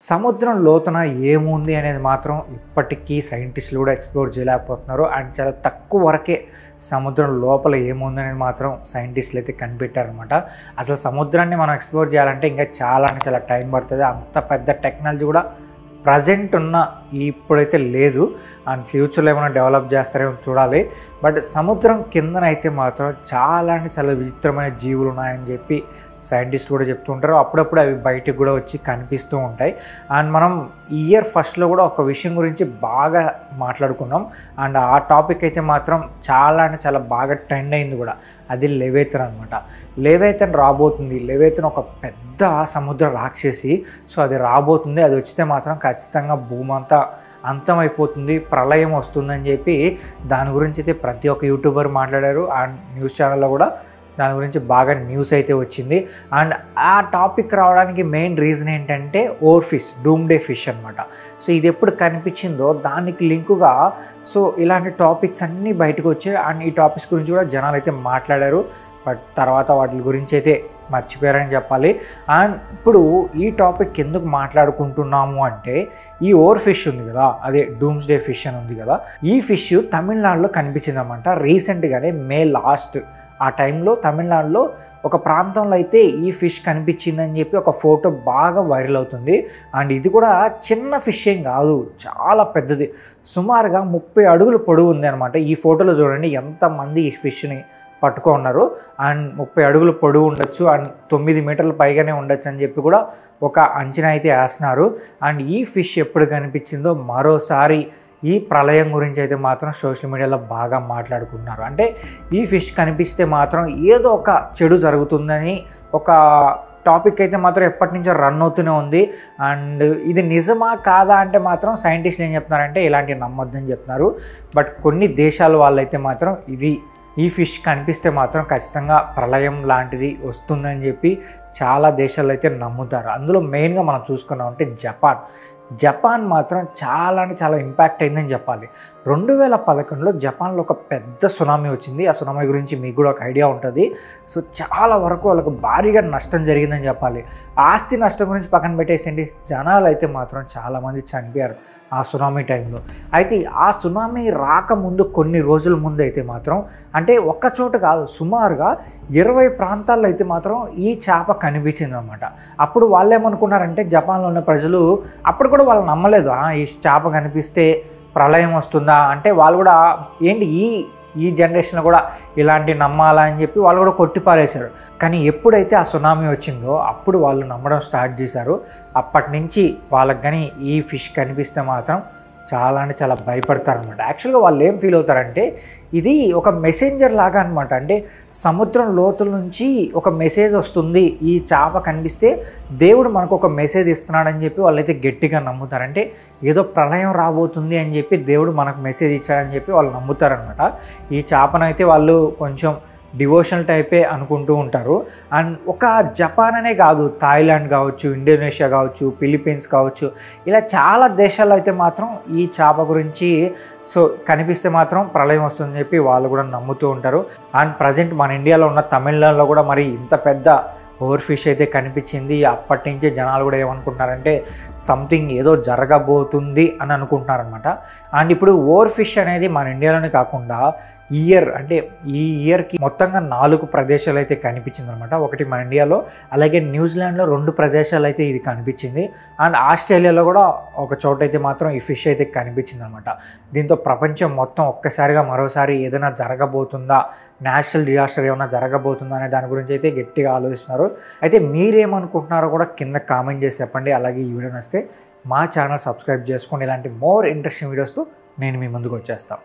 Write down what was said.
సముద్రం లోతున ఏముంది అనేది మాత్రం ఇప్పటికీ సైంటిస్టులు కూడా ఎక్స్ప్లోర్ చేయలేకపోతున్నారు. అండ్ చాలా తక్కువ వరకే సముద్రం లోపల ఏముంది అనేది మాత్రం సైంటిస్టులు అయితే కనిపెట్టారనమాట. అసలు సముద్రాన్ని మనం ఎక్స్ప్లోర్ చేయాలంటే ఇంకా చాలా టైం పడుతుంది. అంత పెద్ద టెక్నాలజీ కూడా ప్రజెంట్ ఉన్న ఇప్పుడైతే లేదు. అండ్ ఫ్యూచర్లో ఏమైనా డెవలప్ చేస్తారేమో చూడాలి. బట్ సముద్రం కిందనైతే మాత్రం చాలా విచిత్రమైన జీవులు ఉన్నాయని చెప్పి సైంటిస్ట్ కూడా చెప్తుంటారు. అప్పుడప్పుడు అవి బయటకు కూడా వచ్చి కనిపిస్తూ ఉంటాయి. అండ్ మనం ఇయర్ ఫస్ట్లో కూడా ఒక విషయం గురించి బాగా మాట్లాడుకున్నాం. అండ్ ఆ టాపిక్ అయితే మాత్రం చాలా బాగా ట్రెండ్ అయింది కూడా. అది లెవియథాన్ అనమాట. లెవియథాన్ రాబోతుంది. లెవియథాన్ ఒక పెద్ద సముద్ర రాక్షసి. సో అది రాబోతుంది. అది వచ్చితే మాత్రం ఖచ్చితంగా భూమి అంతా అంతమైపోతుంది, ప్రళయం వస్తుందని చెప్పి దాని గురించి అయితే ప్రతి ఒక్క యూట్యూబర్ మాట్లాడారు. అండ్ న్యూస్ ఛానల్లో కూడా దాని గురించి బాగా న్యూస్ అయితే వచ్చింది. అండ్ ఆ టాపిక్ రావడానికి మెయిన్ రీజన్ ఏంటంటే ఓర్ ఫిష్, డూమ్డే ఫిష్ అనమాట. సో ఇది ఎప్పుడు కనిపించిందో దానికి లింకుగా సో ఇలాంటి టాపిక్స్ అన్నీ బయటకు వచ్చాయి. అండ్ ఈ టాపిక్స్ గురించి కూడా జనాలు అయితే మాట్లాడారు. బట్ తర్వాత వాటి గురించి అయితే మర్చిపోయారని చెప్పాలి. అండ్ ఇప్పుడు ఈ టాపిక్ ఎందుకు మాట్లాడుకుంటున్నాము అంటే ఈ ఓర్ ఫిష్ ఉంది కదా, అదే డూమ్స్డే ఫిష్ అని ఉంది కదా, ఈ ఫిష్ తమిళనాడులో కనిపించింది అనమాట. రీసెంట్గానే మే లాస్ట్ ఆ టైంలో తమిళనాడులో ఒక ప్రాంతంలో అయితే ఈ ఫిష్ కనిపించిందని చెప్పి ఒక ఫోటో బాగా వైరల్ అవుతుంది. అండ్ ఇది కూడా చిన్న ఫిష్ ఏం కాదు, చాలా పెద్దది. సుమారుగా 30 అడుగులు పొడవు ఉంది అనమాట. ఈ ఫోటోలో చూడండి ఎంతమంది ఈ ఫిష్ని పట్టుకున్నారు. అండ్ 30 అడుగులు పొడవు ఉండొచ్చు, అండ్ 9 మీటర్ల పైగానే ఉండొచ్చు అని చెప్పి కూడా ఒక అంచనా అయితే వేస్తున్నారు. అండ్ ఈ ఫిష్ ఎప్పుడు కనిపించిందో మరోసారి ఈ ప్రళయం గురించి అయితే మాత్రం సోషల్ మీడియాలో బాగా మాట్లాడుకుంటున్నారు. అంటే ఈ ఫిష్ కనిపిస్తే మాత్రం ఏదో ఒక చెడు జరుగుతుందని ఒక టాపిక్ అయితే మాత్రం ఎప్పటి నుంచో రన్ అవుతూనే ఉంది. అండ్ ఇది నిజమా కాదా అంటే మాత్రం సైంటిస్టులు ఏం చెప్తున్నారంటే ఇలాంటివి నమ్మొద్దని చెప్తున్నారు. బట్ కొన్ని దేశాల వాళ్ళైతే మాత్రం ఈ ఫిష్ కనిపిస్తే మాత్రం ఖచ్చితంగా ప్రళయం లాంటిది వస్తుందని చెప్పి చాలా దేశాలు అయితే నమ్ముతారు. అందులో మెయిన్గా మనం చూసుకున్నామంటే జపాన్ మాత్రం చాలా ఇంపాక్ట్ అయిందని చెప్పాలి. 2011లో జపాన్లో ఒక పెద్ద సునామీ వచ్చింది. ఆ సునామీ గురించి మీకు కూడా ఒక ఐడియా ఉంటుంది. సో చాలా వరకు వాళ్ళకు భారీగా నష్టం జరిగిందని చెప్పాలి. ఆస్తి నష్టం గురించి పక్కన పెట్టేసేయండి, జనాలు అయితే మాత్రం చాలామంది చనిపోయారు ఆ సునామీ టైంలో. అయితే ఆ సునామీ రాకముందు కొన్ని రోజుల ముందు అయితే మాత్రం అంటే ఒక్క చోట కాదు, సుమారుగా 20 ప్రాంతాల్లో అయితే మాత్రం ఈ చేప కనిపించింది అనమాట. అప్పుడు వాళ్ళు ఏమనుకున్నారంటే జపాన్లో ఉన్న ప్రజలు అప్పుడు కూడా వాళ్ళు నమ్మలేదు. ఈ చేప కనిపిస్తే ప్రళయం వస్తుందా అంటే వాళ్ళు కూడా ఏంటి ఈ జనరేషన్లో కూడా ఇలాంటి నమ్మాలా అని చెప్పి వాళ్ళు కూడా కొట్టిపారేశారు. కానీ ఎప్పుడైతే ఆ సునామీ వచ్చిందో అప్పుడు వాళ్ళు నమ్మడం స్టార్ట్ చేశారు. అప్పటి నుంచి వాళ్ళకి కానీ ఈ ఫిష్ కనిపిస్తే మాత్రం చాలా భయపడతారు అనమాట. యాక్చువల్గా వాళ్ళు ఏం ఫీల్ అవుతారంటే ఇది ఒక మెసెంజర్ లాగా అనమాట. అంటే సముద్రం లోతుల నుంచి ఒక మెసేజ్ వస్తుంది, ఈ చేప కనిపిస్తే దేవుడు మనకు ఒక మెసేజ్ ఇస్తున్నాడని చెప్పి వాళ్ళైతే గట్టిగా నమ్ముతారంటే ఏదో ప్రళయం రాబోతుంది అని చెప్పి దేవుడు మనకు మెసేజ్ ఇచ్చాడని చెప్పి వాళ్ళు నమ్ముతారనమాట. ఈ చేపనైతే వాళ్ళు కొంచెం డివోషనల్ టైపే అనుకుంటూ ఉంటారు. అండ్ ఒక జపాన్ అనే కాదు, థాయిలాండ్ కావచ్చు, ఇండోనేషియా కావచ్చు, ఫిలిప్పీన్స్ కావచ్చు, ఇలా చాలా దేశాల్లో అయితే మాత్రం ఈ చేప గురించి సో కనిపిస్తే మాత్రం ప్రళయం వస్తుందని చెప్పి వాళ్ళు కూడా నమ్ముతూ ఉంటారు. అండ్ ప్రజెంట్ మన ఇండియాలో ఉన్న తమిళనాడులో కూడా మరి ఇంత పెద్ద ఓర్ ఫిష్ అయితే కనిపించింది. అప్పటి నుంచే జనాలు కూడా ఏమనుకుంటున్నారంటే సంథింగ్ ఏదో జరగబోతుంది అని అనుకుంటున్నారనమాట. అండ్ ఇప్పుడు ఓర్ ఫిష్ అనేది మన ఇండియాలోనే కాకుండా అంటే ఈ ఇయర్కి మొత్తంగా 4 ప్రదేశాలు అయితే కనిపించింది అనమాట. ఒకటి మన ఇండియాలో, అలాగే న్యూజిలాండ్లో 2 ప్రదేశాలు అయితే ఇది కనిపించింది. అండ్ ఆస్ట్రేలియాలో కూడా ఒక చోట అయితే మాత్రం ఈ ఫిష్ అయితే కనిపించింది అనమాట. దీంతో ప్రపంచం మొత్తం ఒక్కసారిగా మరోసారి ఏదైనా జరగబోతుందా, నేచురల్ డిజాస్టర్ ఏమైనా జరగబోతుందా అనే దాని గురించి అయితే గట్టిగా ఆలోచిస్తున్నారు. అయితే మీరేమనుకుంటున్నారో కూడా కింద కామెంట్ చేసి చెప్పండి. అలాగే ఈ వీడియో నచ్చితే మా ఛానల్ సబ్స్క్రైబ్ చేసుకోండి. ఇలాంటి మోర్ ఇంట్రెస్టింగ్ వీడియోస్తో నేను మీ ముందుకు వచ్చేస్తాను.